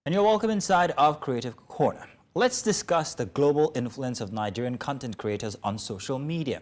And you're welcome inside of Creative Corner. Let's discuss the global influence of Nigerian content creators on social media.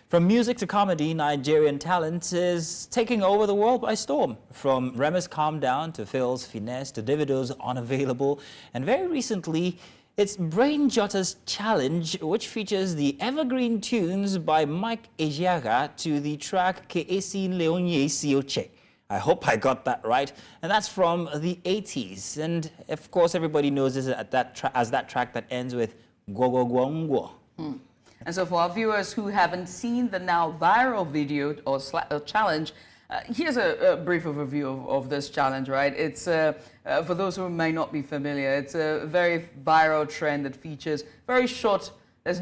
From music to comedy, Nigerian talent is taking over the world by storm. From Rema's Calm Down to Phil's Finesse to Davido's Unavailable, and very recently, it's Jotter's Challenge, which features the evergreen tunes by Mike Ejiaga to the track Que Esi Leonye Sioche. I hope I got that right. And that's from the 80s. And of course, everybody knows this as that track that ends with Gwo Gwo Gwo Ngwo. And so for our viewers who haven't seen the now viral video or challenge, here's a brief overview of this challenge, right? It's, for those who may not be familiar, it's a very viral trend that features very short. It's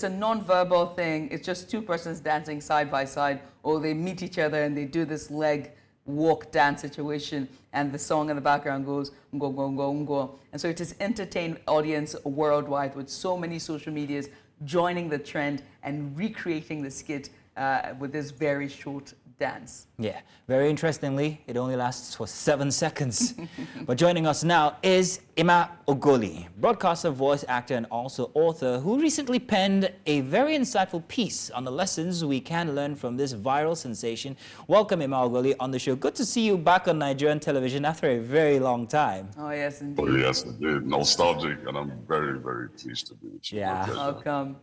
a non-verbal thing. It's just two persons dancing side by side, or they meet each other and they do this leg walk dance situation, and the song in the background goes ngo ngo ngo ngo. And so it has entertained audience worldwide, with so many social medias joining the trend and recreating the skit with this very short dance. Yeah, very interestingly, it only lasts for 7 seconds. But joining us now is Emma Ogoli, broadcaster, voice actor, and also author, who recently penned a very insightful piece on the lessons we can learn from this viral sensation. Welcome, Emma Ogoli, on the show. Good to see you back on Nigerian television after a very long time. Oh, yes, indeed. Oh, yes, indeed. Nostalgic, and I'm very, very pleased to be with you. Yeah. Welcome.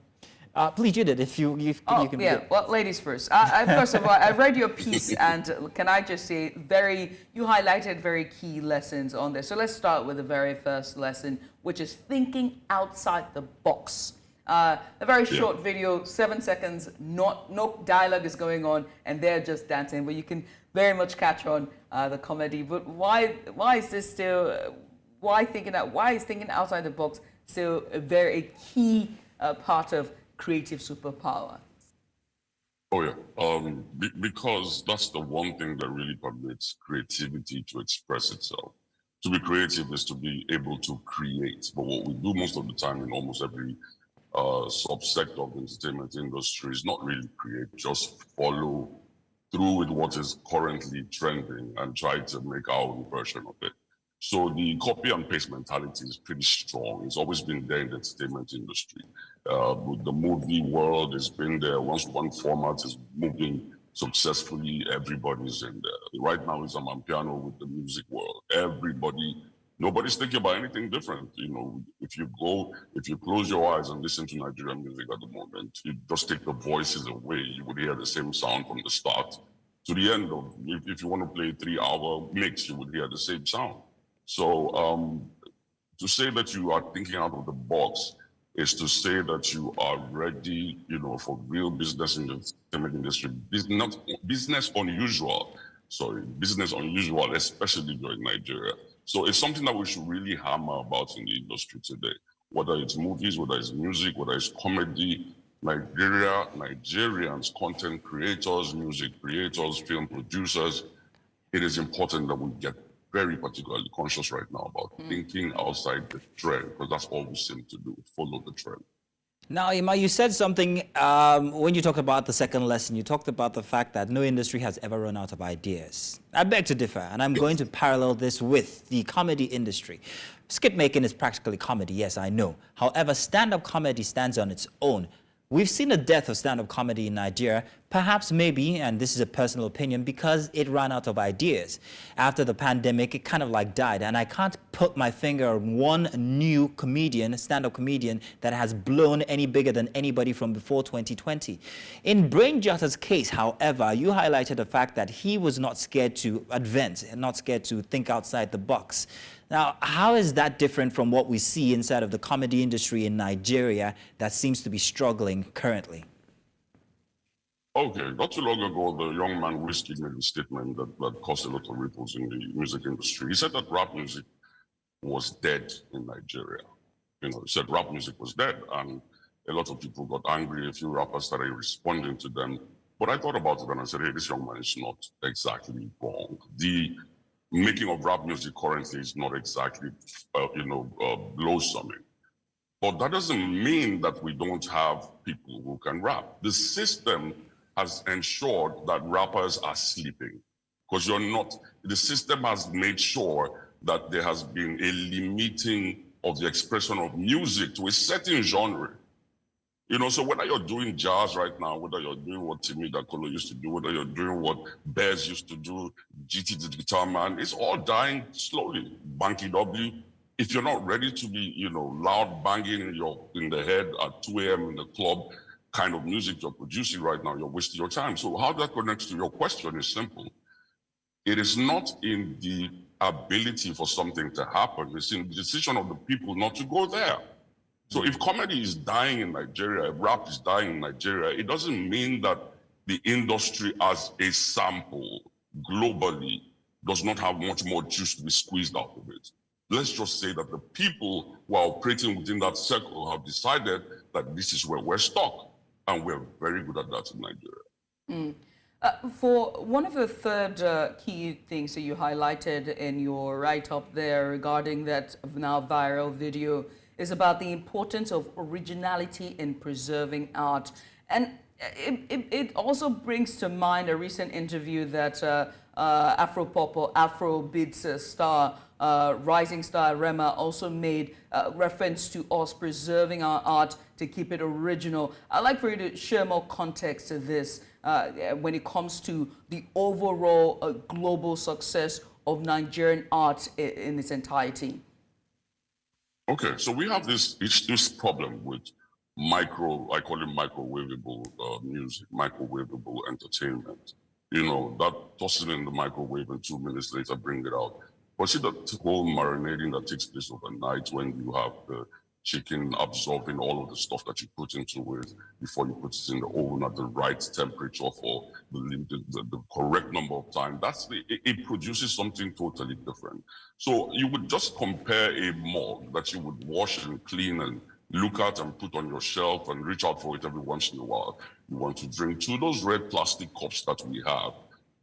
Please, Judith, if you can. Yeah. Well, ladies first. First of all, I read your piece, and can I just say, you highlighted very key lessons on there. So let's start with the very first lesson, which is thinking outside the box. A very short video, 7 seconds, no dialogue is going on, and they're just dancing. But you can very much catch on the comedy. But why is this still? Why is thinking outside the box still a very key part of creative superpower? Oh, yeah. Because that's the one thing that really permits creativity to express itself. To be creative is to be able to create. But what we do most of the time in almost every subsector of the entertainment industry is not really create, just follow through with what is currently trending and try to make our own version of it. So the copy and paste mentality is pretty strong. It's always been there in the entertainment industry. With the movie world, it's been there. Once one format is moving successfully, everybody's in there. Right now, it's a piano with the music world. Nobody's thinking about anything different. You know, if you close your eyes and listen to Nigerian music at the moment, you just take the voices away, you would hear the same sound from the start to the end of. If you want to play a 3-hour mix, you would hear the same sound. So to say that you are thinking out of the box is to say that you are ready, for real business in the entertainment industry. Business unusual, especially during Nigeria. So it's something that we should really hammer about in the industry today. Whether it's movies, whether it's music, whether it's comedy, Nigerians, content creators, music creators, film producers, it is important that we get very particularly conscious right now about thinking outside the trend, because that's all we seem to do, follow the trend. Now, Emma, you said something when you talked about the second lesson. You talked about the fact that no industry has ever run out of ideas. I beg to differ, and I'm going to parallel this with the comedy industry. Skit making is practically comedy, yes, I know. However, stand-up comedy stands on its own. We've seen the death of stand-up comedy in Nigeria, perhaps maybe, and this is a personal opinion, because it ran out of ideas. After the pandemic, it kind of like died, and I can't put my finger on one new comedian, stand-up comedian, that has blown any bigger than anybody from before 2020. In Jotter's case, however, you highlighted the fact that he was not scared to advance and not scared to think outside the box. Now, how is that different from what we see inside of the comedy industry in Nigeria that seems to be struggling currently? Okay, not too long ago, the young man Whiskey made a statement that caused a lot of ripples in the music industry. He said that rap music was dead in Nigeria. He said rap music was dead, and a lot of people got angry. A few rappers started responding to them. But I thought about it and I said, hey, this young man is not exactly wrong. The making of rap music currently is not exactly, blossoming. But that doesn't mean that we don't have people who can rap. The system has ensured that rappers are sleeping, because the system has made sure that there has been a limiting of the expression of music to a certain genre. You know, so whether you're doing jazz right now, whether you're doing what Timmy Dakolo used to do, whether you're doing what Bears used to do, GT the Guitar Man, it's all dying slowly. Banky W, if you're not ready to be, you know, loud banging in the head at 2 a.m. in the club kind of music you're producing right now, you're wasting your time. So how that connects to your question is simple. It is not in the ability for something to happen. It's in the decision of the people not to go there. So if comedy is dying in Nigeria, if rap is dying in Nigeria, it doesn't mean that the industry as a sample globally does not have much more juice to be squeezed out of it. Let's just say that the people who are operating within that circle have decided that this is where we're stuck. And we're very good at that in Nigeria. For one of the third key things that you highlighted in your write-up there regarding that now viral video is about the importance of originality in preserving art. And it also brings to mind a recent interview that Afropop or Afrobeats star, rising star Rema also made reference to us preserving our art to keep it original. I'd like for you to share more context to this when it comes to the overall global success of Nigerian art in its entirety. Okay, so we have this problem with I call it microwavable music, microwavable entertainment. You know, that toss it in the microwave and 2 minutes later bring it out. But see that whole marinating that takes place overnight when you have the chicken absorbing all of the stuff that you put into it before you put it in the oven at the right temperature for the correct number of time. It produces something totally different. So you would just compare a mug that you would wash and clean and look at and put on your shelf and reach out for it every once in a while. You want to drink to those red plastic cups that we have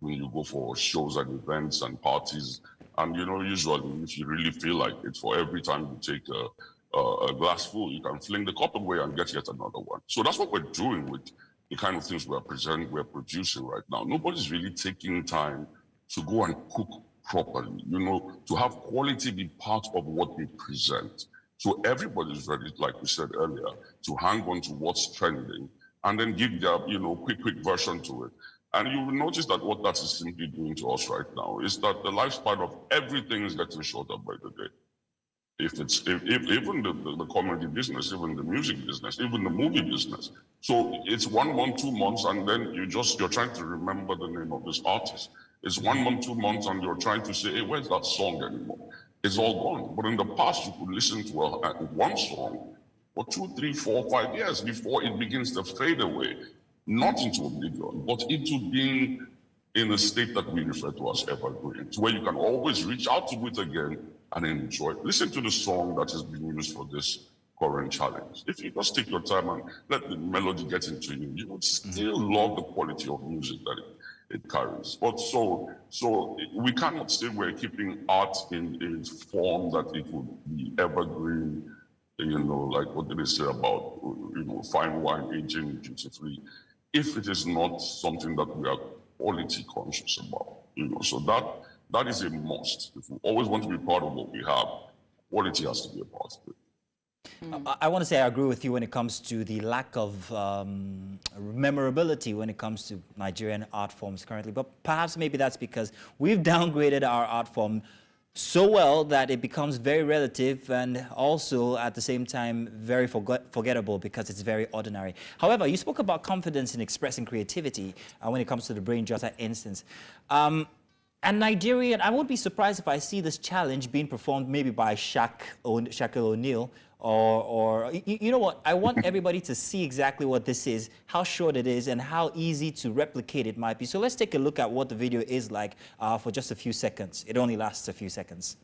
when you go for shows and events and parties. And, you know, usually if you really feel like it, for every time you take a glass full, you can fling the cup away and get yet another one. So that's what we're doing with the kind of things we're producing right now. Nobody's really taking time to go and cook properly, you know, to have quality be part of what they present. So everybody's ready, like we said earlier, to hang on to what's trending and then give their, you know, quick version to it. And you will notice that what that is simply doing to us right now is that the lifespan of everything is getting shorter by the day. If even the comedy business, even the music business, even the movie business. So it's 1 month, 2 months, and then you're trying to remember the name of this artist. It's 1 month, 2 months, and you're trying to say, hey, where's that song anymore? It's all gone. But in the past, you could listen to one song for 2, 3, 4, 5 years before it begins to fade away, not into oblivion, but into being in a state that we refer to as evergreen, to where you can always reach out to it again and enjoy it. Listen to the song that is being used for this current challenge. If you just take your time and let the melody get into you, you would still love the quality of music that it carries. But so we cannot say we're keeping art in a form that it would be evergreen, you know, like what did they say about, you know, fine wine aging duty-free, if it is not something that we are quality conscious about, you know. So that is a must. If we always want to be part of what we have, quality has to be a part of it. I want to say I agree with you when it comes to the lack of memorability when it comes to Nigerian art forms currently. But perhaps maybe that's because we've downgraded our art form so well that it becomes very relative and also at the same time very forgettable because it's very ordinary. However, you spoke about confidence in expressing creativity when it comes to the Brain Jotter instance. And Nigerian, I won't be surprised if I see this challenge being performed maybe by Shaquille O'Neal or you know what? I want everybody to see exactly what this is, how short it is, and how easy to replicate it might be. So let's take a look at what the video is like for just a few seconds. It only lasts a few seconds.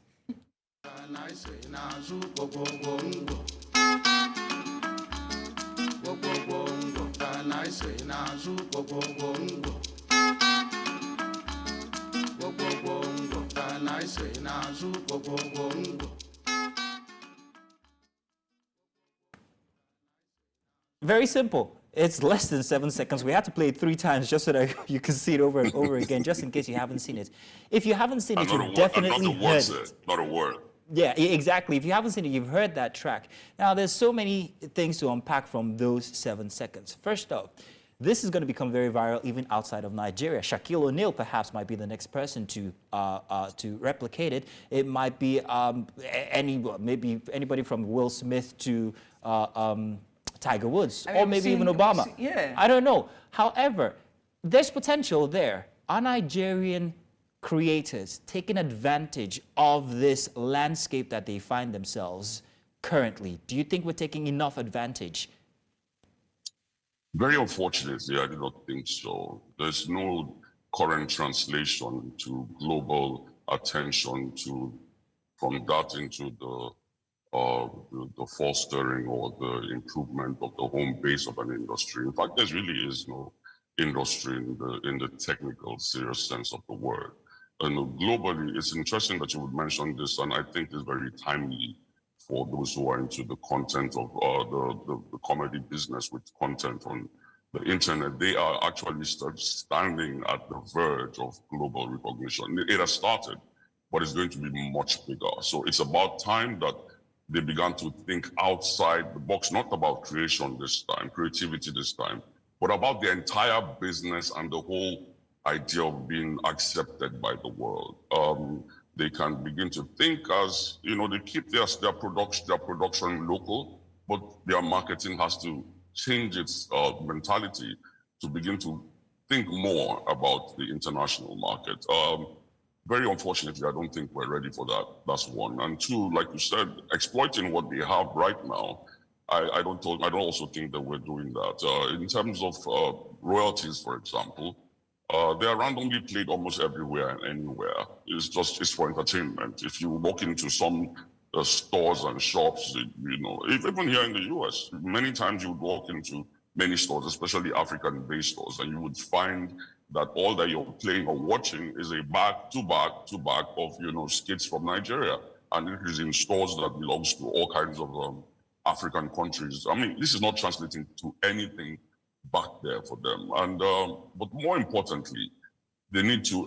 Very simple. It's less than 7 seconds. We had to play it 3 times just so that you can see it over and over again, just in case you haven't seen it. If you haven't seen it, you've definitely heard it. Not a word. Yeah, exactly. If you haven't seen it, you've heard that track. Now, there's so many things to unpack from those 7 seconds. First off, this is going to become very viral even outside of Nigeria. Shaquille O'Neal perhaps might be the next person to replicate it. It might be maybe anybody from Will Smith to Tiger Woods, or maybe even Obama. Yeah. I don't know. However, there's potential there. Are Nigerian creators taking advantage of this landscape that they find themselves currently? Do you think we're taking enough advantage? Very unfortunately, I do not think so. There's no current translation to global attention from that into the fostering or the improvement of the home base of an industry. In fact, there really is no industry in the technical, serious sense of the word. And globally, it's interesting that you would mention this, and I think it's very timely for those who are into the content of the comedy business with content on the internet. They are actually standing at the verge of global recognition. It has started, but it's going to be much bigger. So it's about time that they began to think outside the box, not about creation this time, creativity this time, but about the entire business and the whole idea of being accepted by the world. They can begin to think as, they keep their production local, but their marketing has to change its mentality to begin to think more about the international market. Very unfortunately, I don't think we're ready for that. That's one. And two, like you said, exploiting what we have right now, I don't also think that we're doing that. In terms of royalties, for example, they are randomly played almost everywhere and anywhere. It's for entertainment. If you walk into some stores and shops, even here in the US, many times you would walk into many stores, especially African-based stores, and you would find that all that you're playing or watching is a back to back of skits from Nigeria, and it is in stores that belongs to all kinds of African countries. I mean, this is not translating to anything back there for them. And but more importantly, they need to.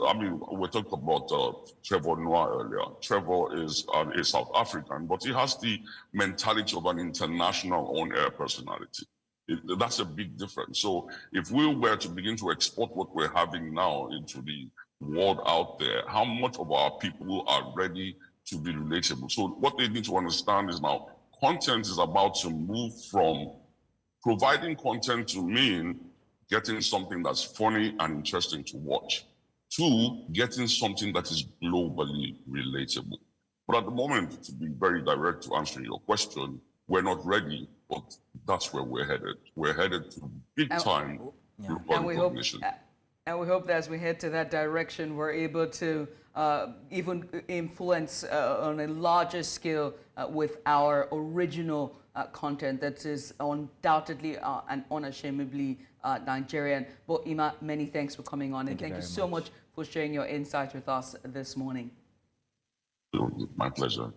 We talked about Trevor Noah earlier. Trevor is a South African, but he has the mentality of an international on-air personality. That's a big difference. So if we were to begin to export what we're having now into the world out there, how much of our people are ready to be relatable? So what they need to understand is now content is about to move from providing content to mean getting something that's funny and interesting to watch to getting something that is globally relatable. But at the moment, to be very direct to answering your question, we're not ready, but that's where we're headed. We're headed to big time global recognition. And we hope that as we head to that direction, we're able to even influence on a larger scale with our original content that is undoubtedly and unashamedly Nigerian. But Ima, many thanks for coming on, and thank you so much for sharing your insights with us this morning. My pleasure.